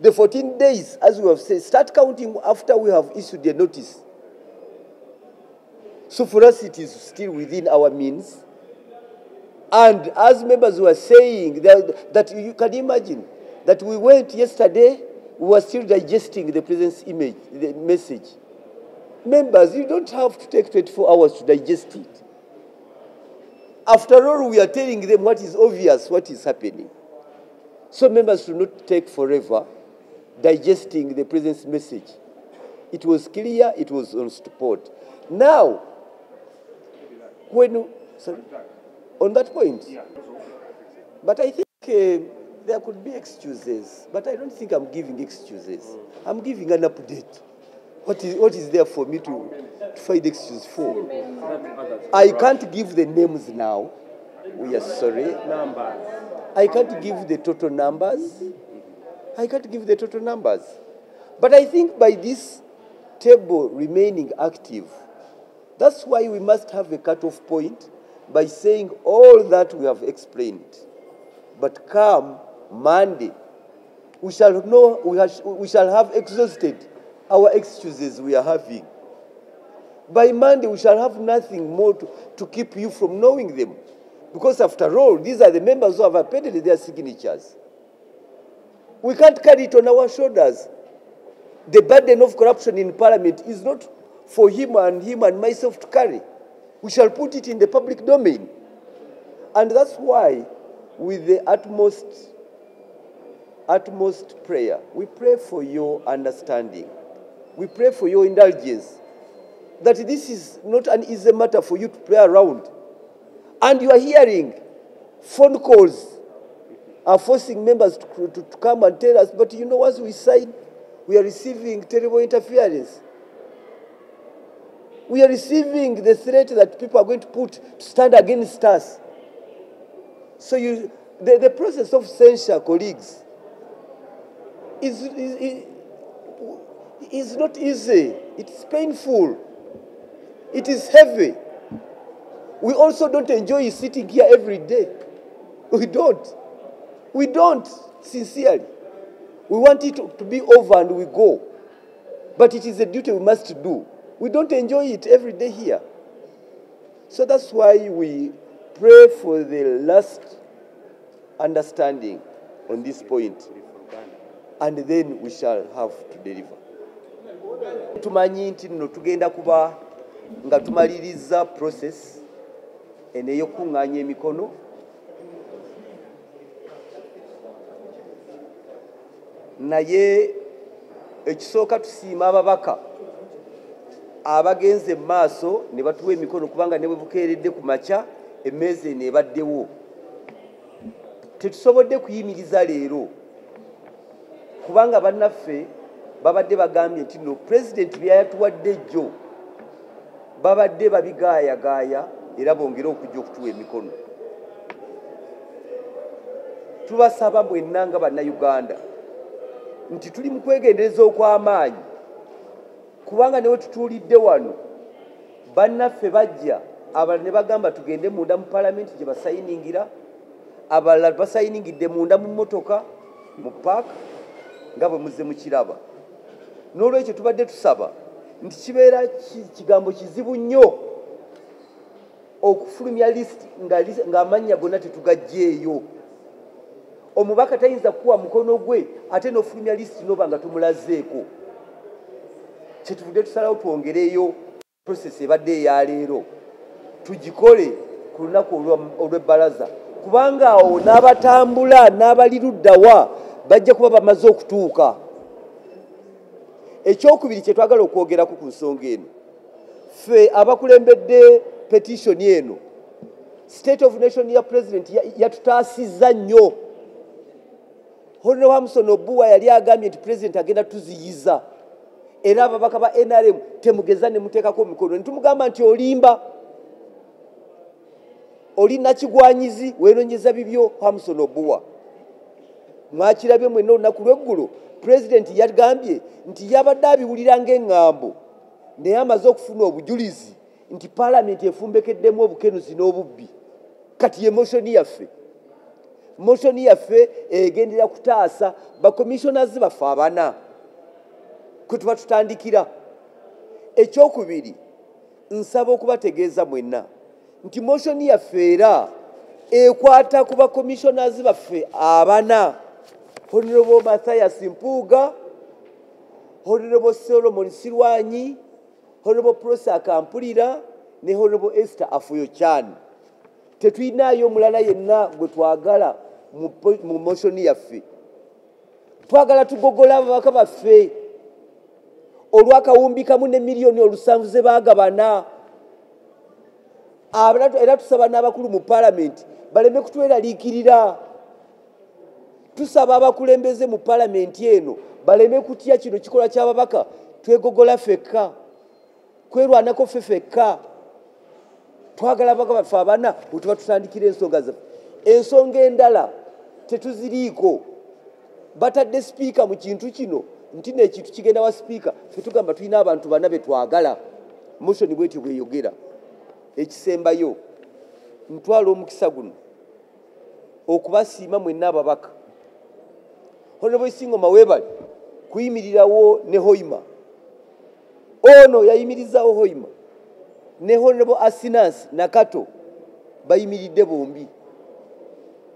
The 14 days, as we have said, start counting after we have issued the notice. So for us, it is still within our means. And as members were saying, that you can imagine that we went yesterday, we were still digesting the president's image, the message. Members, you don't have to take 24 hours to digest it. After all, we are telling them what is obvious, what is happening. So members should not take forever digesting the president's message. It was clear, it was on support. Now, on that point, but I think there could be excuses, but I don't think I'm giving excuses. I'm giving an update. What is there for me to find excuses for? I can't give the names now. We are sorry. I can't give the total numbers. I can't give the total numbers. But I think by this table remaining active, that's why we must have a cutoff point by saying all that we have explained. But come Monday, we shall know, we shall have exhausted our excuses we are having. By Monday, we shall have nothing more to keep you from knowing them. Because after all, these are the members who have appended their signatures. We can't carry it on our shoulders. The burden of corruption in Parliament is not for him and myself to carry. We shall put it in the public domain. And that's why, with the utmost prayer, we pray for your understanding. We pray for your indulgence, that this is not an easy matter for you to play around. And you are hearing phone calls are forcing members to come and tell us, but you know, once we sign, we are receiving terrible interference. We are receiving the threat that people are going to stand against us. So the process of censure, colleagues, is not easy. It's painful. It is heavy. We also don't enjoy sitting here every day. We don't. We don't, sincerely. We want it to be over and we go. But it is a duty we must do. We don't enjoy it every day here. So that's why we pray for the last understanding on this point. And then we shall have to deliver. Tumanyi nti nno tugenda kuba nga tumaliriza process eneyokuŋŋaanya emikono naye ekisooka tusiima ababaka abagenze mu maaso ne batuwa emikono kubanga ne bwe bukeeredde ku makya emmeeza eno ebaddewo. Tetusobodde kuyimiriza leero kubanga bannaffe babadde bagambye nti no pulezidenti byayatuwadde jjo babadde babigaayagaaya era bongere okujja okutuwa emikono. Tubasaba mwenna nga bannayuganda nti tuli mu kwegendereza okw'amaanyi kubanga ne we tutuulidde wano bannaffe bajja abalala ne bagamba tugende munda mu palamenti gye basayiningira, abalala basayiningidde munda mu mmotoka mu paaka nga bwe muzze mukiraba. N'olwekyo tubadde tusaba nti kibeera kigambo kizibu nnyo okufulumya lisiti ng'amannya gonna tetugagjeeyo. Omubaka tayinza kukuwa mukono gwe ate n'ofulumya lisiti n'oba nga tumulazeeko. Kyetuvudde tusalawo twongereyo process ebadde eya leero tugikole ku lunaku olw'ebbalaza kubanga awo n'abatambula n'abali luddawa bajja kuba bamaze okutuuka. Ekyokubiri kye twagala okwogerako ku nsonga eno, ffe abakulembedde petitioni eno, state of nation ya president yatutaasizza nnyo. Honorable Hamson Obuwa yali agambye nti president agenda tuziyiza era ababaka ba NRM temugeza ne muteekako emikono. Netumugamba nti olimba, oli nakigwanyizi weeronyeza bibyo Hamson Obuwa. Mwakirabye mwenna olunaku lw'eggulo president yagambye nti yabadde abiwulira ng'eŋŋambo naye amaze okufuna obujulizi nti palamenti efumbekeddemu obukenuzi n'obubbi. Kati ye motion yaffe motion yaffe egendera kutaasa ba commissioners baffe abana kwe tuba tutandikira. Ekyokubiri, nsaba okubategeeza mwenna nti motion yaffe era ekwata ku ba commissioners baffe abana, Honorable Mathiasmpuuga, Honorable Solomon Sirwanyi, Honorable Prosa Kampulira ne Honorable Esther Afuyo-Chan. Tetuyinaayo mulala yenna gwe twagala mu motion yaffe. Twagala tugogola ababaka baffe olw'akawumbi kamu ne miliyoni 7 ze baagabana. Era tusaba n'abakulu mu Parliament baleme kutweraliikirira. Tusaba abakulembeze mu Parliament eno baleme kutya kino kikola ky'ababaka, twegogola ffekka, kwerwanako ffekka. Twagala ababaka baffe abana bwe tuba tutandikira ensonga zaffe. Ensonga endala tetuziriiko. Batadde sipiika mu kintu kino nti n'ekintu kigenda wa sipiika, ffe tugamba tulina abantu bana be twagala. Motion bwetyo bweyogera. Ekisembayo ntwala omukisa guno okubasiima mwenna ababaka. Honorable Singoma weebale kuyimirirawo ne Hoima. Ono yayimirizawo Hoima ne Honorable Asinas Nakato bayimiridde bombi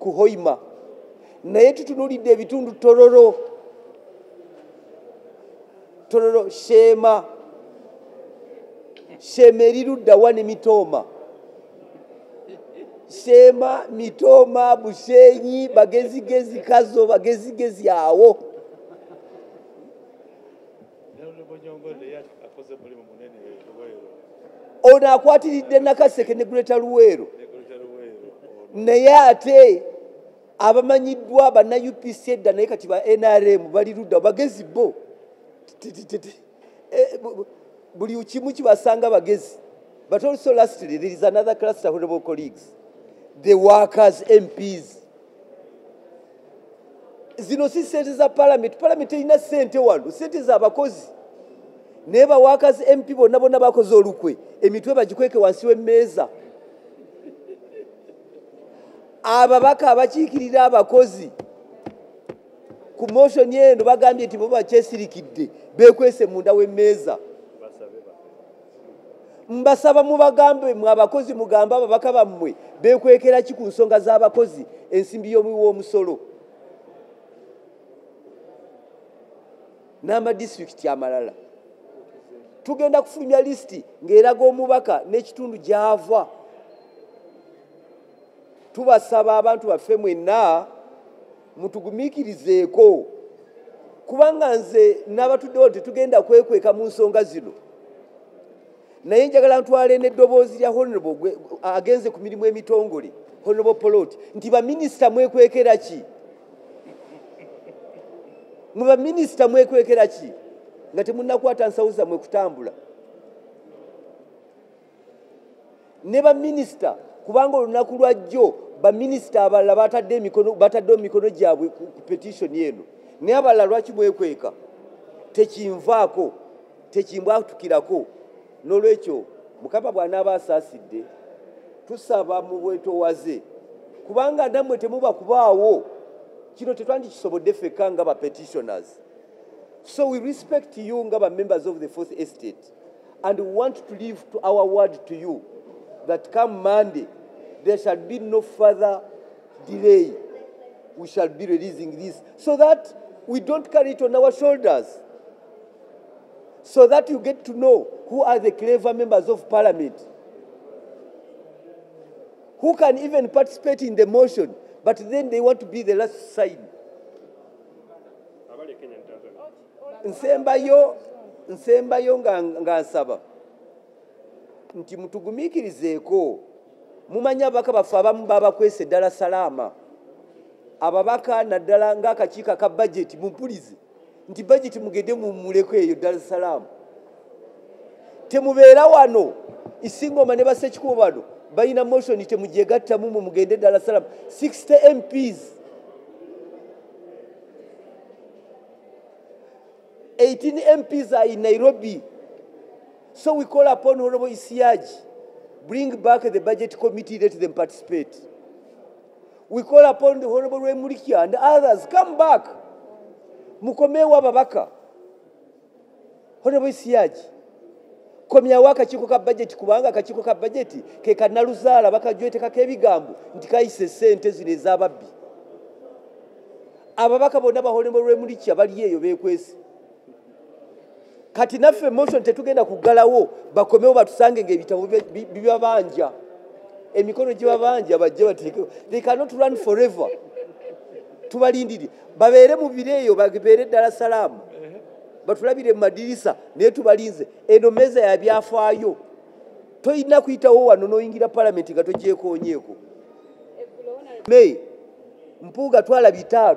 ku Hoima. Naye tutunulidde ebitundu Tororo, Shema erirudda wa ne Mitoma. Shema, Mitoma, Bushenyi, bagezigezi Kazo, bagezigezi awo. Ono akwatiridde Nakaseke ne Greta Luweero. Naye ate abamanyiddwa banna UPC edda naye kati ba NRM bali ludda bagezi bo. Buli kimu kibasanga bagezi. But also lastly, there is another cluster, honorable colleagues. The workers, MPs. Zino si sente za Parliament. Parliament ina sente wano. Sente za abakozi. Neba workers, MP bonna bakoze olukwe. Emitwe bagikweke wansi w'emmeeza. Ababaka abakiikirira abakozi. Ku motion yeno bagambye nti bo bakyesirikidde. Bekwese munda w'emmeeza. Mbasaba mubagambe mwabakozi mugamba ababaka bammwe bekwekera ki ku nsonga z'abakozi ensimbi y'omusolo n'amadistrict amalala. Tugenda kufulumya listi ng'eraga omubaka n'ekitundu gy'ava. Tubasaba abantu baffe mwenna mutugumiikirizeeko kubanga nze n'abatuddewo tetugenda kwekweka mu nsonga zino. Naye njagala ntwale n'eddoboozi lya Honorable agenze ku mirimu emitongole, Honorable Poloti, nti baminisita mwekwekera ki? Mu baminisita mwekwekera ki nga temunnakwata nsawo zammwe kutambula? Ne baminisita kubanga olunaku lwajjo baminisita abalala batadde emikono gyabwe ku petition eno, naye abalala lwaki mwekweka? Tekinvaako, tekimbwatukirako. N'olwekyo Mukama bw'anaaba asaasidde tusaba mu bwetoowaze kubanga nammwe temuba kubaawo kino tetwandikisobodde ffekka nga ba petitioners. So we respect you nga ba members of the Fourth Estate and we want to leave to our word to you that come Monday there shall be no further delay. We shall be releasing this so that we don't carry it on our shoulders. So that you get to know who are the clever members of Parliament, who can even participate in the motion, but then they want to be the last sign. Nsembayo nga nsaba nti mutugumiikirizeeko. Mumanya ababaka baffe abamu babakwesa eddala salaama. Ababaka naddala ng'akakiiko ka budget mumpulize nti budget mugende mumuleko eyo Dar es Salaam. Temubeera wano Isingoma ne Basekikubo bano balina motion temugyegattamu mugende Dar es Salaam. 60 MPs, 18 MPs are in Nairobi. So we call upon Honorable Isiaji, bring back the budget committee, let them participate. We call upon the Honorable Remulikia and others, come back. Mukomewo ababaka. Honorable Siyaji. Komyawo akakiiko ka budget kubanga akakiiko ka budget ke kannaluzaala bakajwetekako ebigambo nti kayise ssente zino ez'ababbi. Ababaka bonna ba Honorable Remulikia bali eyo beekwese. Kati naffe motion tetugenda kuggalawo bakomewo batusange ng'ebitabo bibabanja. Emikono gibabanja bajje bateekewo. They cannot run forever. Tubalindiri babeere mu bireeyo babeere ddala salaamu. Batulabire mu madirisa naye tubalinze. Eno meza ya byafaayo. Toyina kuyitawo wano n'oyingira palamenti nga togyekoonyeeko. May Mpuuga twala 5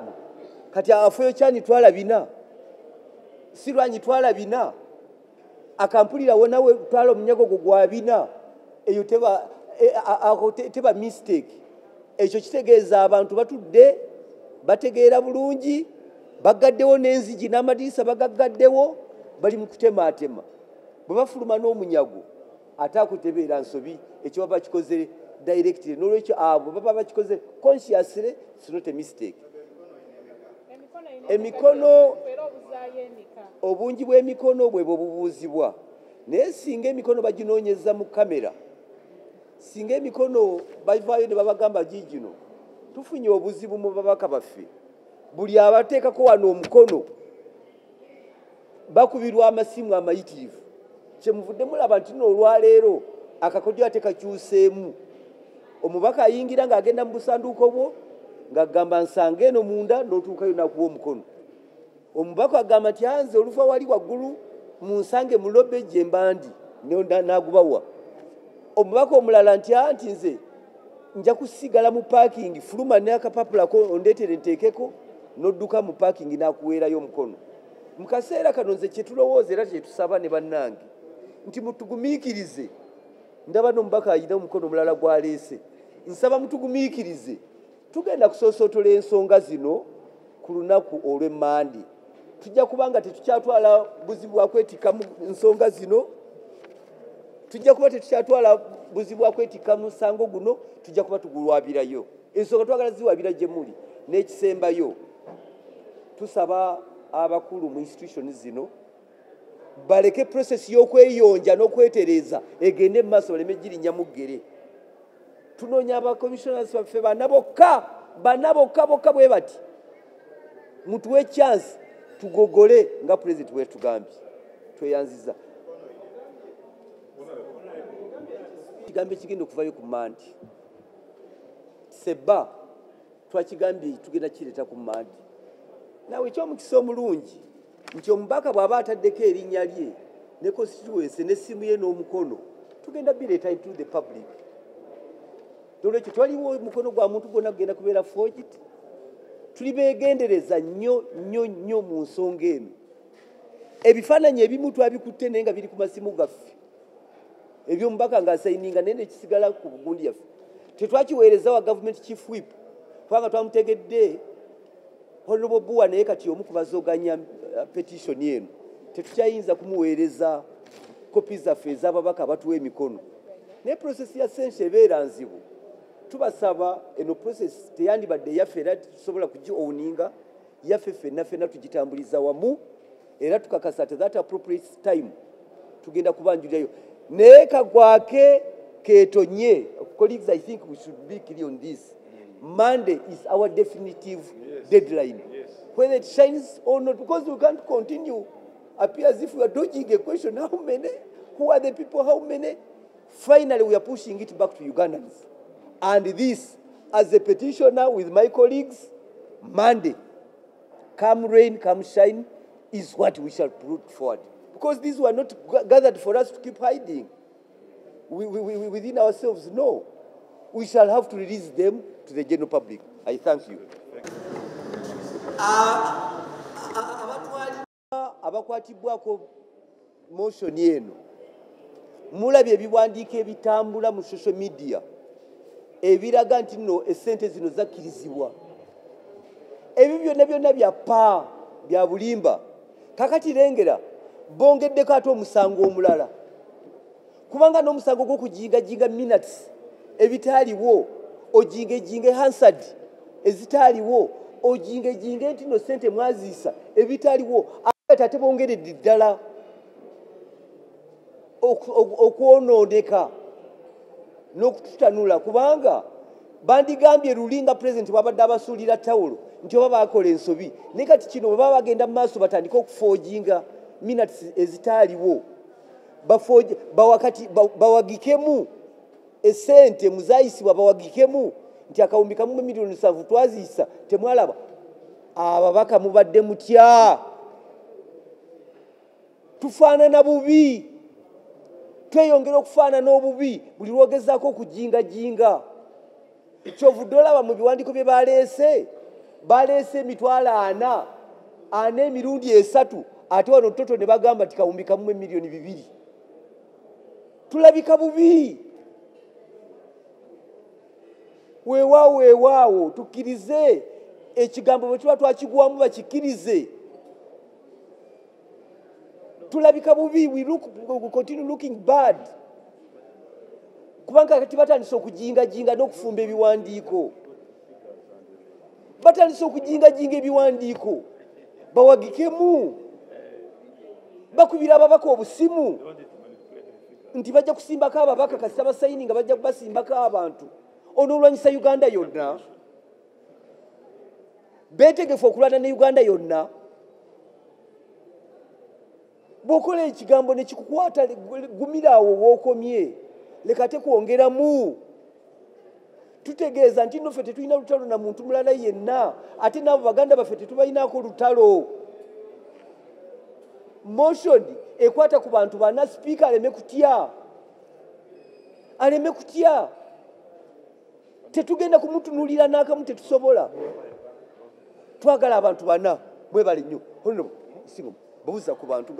kati afeyo kyani twala 4. Sirwanyi twala 4. Akampulirawo nawe twala omunyago gwa 4. Eyo teba mistake. Ekyo kitegeeza abantu batudde bategeera bulungi bagaddewo n'enzigi n'amadirisa bagagaddewo bali mu kutemaatema. Bwe bafuluma n'omunyago ate akutebeera nsobi ekyo baba kikoze directly n'olwekyo abo baba bakikoze consciously. It's not a mistake. Emikono obungi bw'emikono bwe bubuuzibwa naye singa emikono baginoonyeza mu kamera singa emikono bavaayo ne babagamba giigino tufunye obuzibu mu babaka baffe buli abateekako wano omukono bakubirwa amasimu amayitirivu kyemuvudde mulaba nti nno olwaleero akakodyo ate kakyuseemu omubaka ayingira ng'agenda mu busanduuko bwo ng'agamba nsanga eno munda n'otuukayo nakuwa omukono. Omubaka agamba nti anze oluva wali waggulu munsange mu lobe gye mbandi n'agubawa. Omubaka omulala nti nze nja kusigala mu parking fuluma n'akapapulako ondeetere nteekeko n'odduka mu parking n'akuweerayo omukono. Mu kaseera kano nze kye tulowooza era kye tusaba ne bannange nti mutugumiikirize. Ndaba n'omubaka ayina omukono omulala gw'aleese. Nsaba mutugumiikirize. Tugenda kusoosotola ensonga zino ku lunaku olw'Emmande. Tujja kubanga tetukyatwala buzibu bwa kwetikka mu nsonga zino. Tujja kuba tetukyatwala buzibu bwa kwetikka mu musango guno. Tujja kuba tugulwabirayo. Ensonga twagala ziwabira gye muli n'ekisembayo. Tusaba abakulu mu institution zino baleke process y'okweyonja n'okwetereeza egende mu maaso baleme girinnya mu ggere. Tunoonya aba commissioners baffe bana bokka bwe bati mutuwe chance tugogole nga president bwe tugambye tweyanziza. Kigambe kigenda okuvayo ku Mmande seba twakigambye tugenda kireeta ku Mmande. Nawe ekyomukisa omulungi nti omubaka bw'aba ataddeko erinnya lye ne constituency n'essimu ye n'omukono tugenda bireeta into the public. Dolekyo twaliwo omukono gwa muntu gwonna kugenda kubeera forged. Tuli beegendereza nnyo mu nsonga eno. Ebifaananyi ebimu twabikutte naye nga biri ku masimu gaffe eby'omubaka ng'asayininga naye nekisigala ku bugundi yaffe. Tetwakiweereza wa government chief whip kubanga twamutegedde Honorable Bua naye kati omu ku bazooganya petition eno tetukyayinza kumuweereza kopi zaffe ez'ababaka abatuwa emikono. Naye process ya Censure ebeera nzibu. Tubasaba eno process teyandibadde yaffe era tusobola kugiowninga yaffe ffenna tugitambuliza wamu era tukakasa at that appropriate time tugenda kubanjulirayo. Naye kagwake keetonye. Colleagues, I think we should be clear on this. Monday is our definitive deadline. Whether it shines or not, because we can't continue appear as if we are dodging a question. How many? Who are the people? How many? Finally, we are pushing it back to Ugandans. And this, as a petitioner with my colleagues, Monday, come rain, come shine, is what we shall put forward. Because these were not gathered for us to keep hiding within ourselves. No. We shall have to release them to the general public. I thank you. Abakwatibwako motion eno mulabye ebiwandiiko ebitambula mu social media ebiraga nti nno essente zino zakkirizibwa. Ebyo byonna bya bulimba. Kakati lengera bongeddeko ate omusango omulala kubanga n'omusango gw'okujingajinga minutes ebitaaliwo ojingejinge Hansard ezitaaliwo ojingejinge nti no ssente mwaziisa ebitaaliwo ate ate bongeredde ddala okwonooneka n'okututanula kubanga bandigambye lulinga pulezidenti babadde abasuulira tawulo nti oba baakola ensobi naye kati kino bwe baba bagenda mu maaso batandike okufoojinga minutes ezitaaliwo bawagikemu essente muzaayisibwa bawagikemu nti akawumbi kamu miliyoni 7 twaziisa temwalaba ababaka mubadde mutya tufaanana bubi tweyongera okufaanana obubi buli lwogezaako okujingajinga kyovudde olaba mu biwandiiko bye baleese emitwalo 4 emirundi 3 ate wano toto ne bagamba nti kawumbi kamu miliyoni 2 tulabika bubi weewaawo tukkirize ekigambo bwe tuba twakigwamu bakikirize tulabika bubi we continue looking bad kubanga kati batandise okujingajinga n'okufumba ebiwandiiko batandise okujingajinga ebiwandiiko bawagikemu bakubira ababaka obusimu nti bajja kusimbako ababaka kasita basayini nga bajja kubasimbako abantu onoolwanyisa Uganda yonna beetegefu okulwana ne Uganda yonna bw'okola ekigambo ne kikukwata gumiraawo wookomye leka tekwongeramu tutegeeza nti nno ffe tetulina lutalo na muntu mulala yenna ate n'abo baganda baffe tetubalinaako lutalo motion ekwata ku bantu bana sipiika aleme kutya tetugenda kumutunuulira n'akamu tetusobola twagala abantu bana mwebale nnyo buuza ku bantu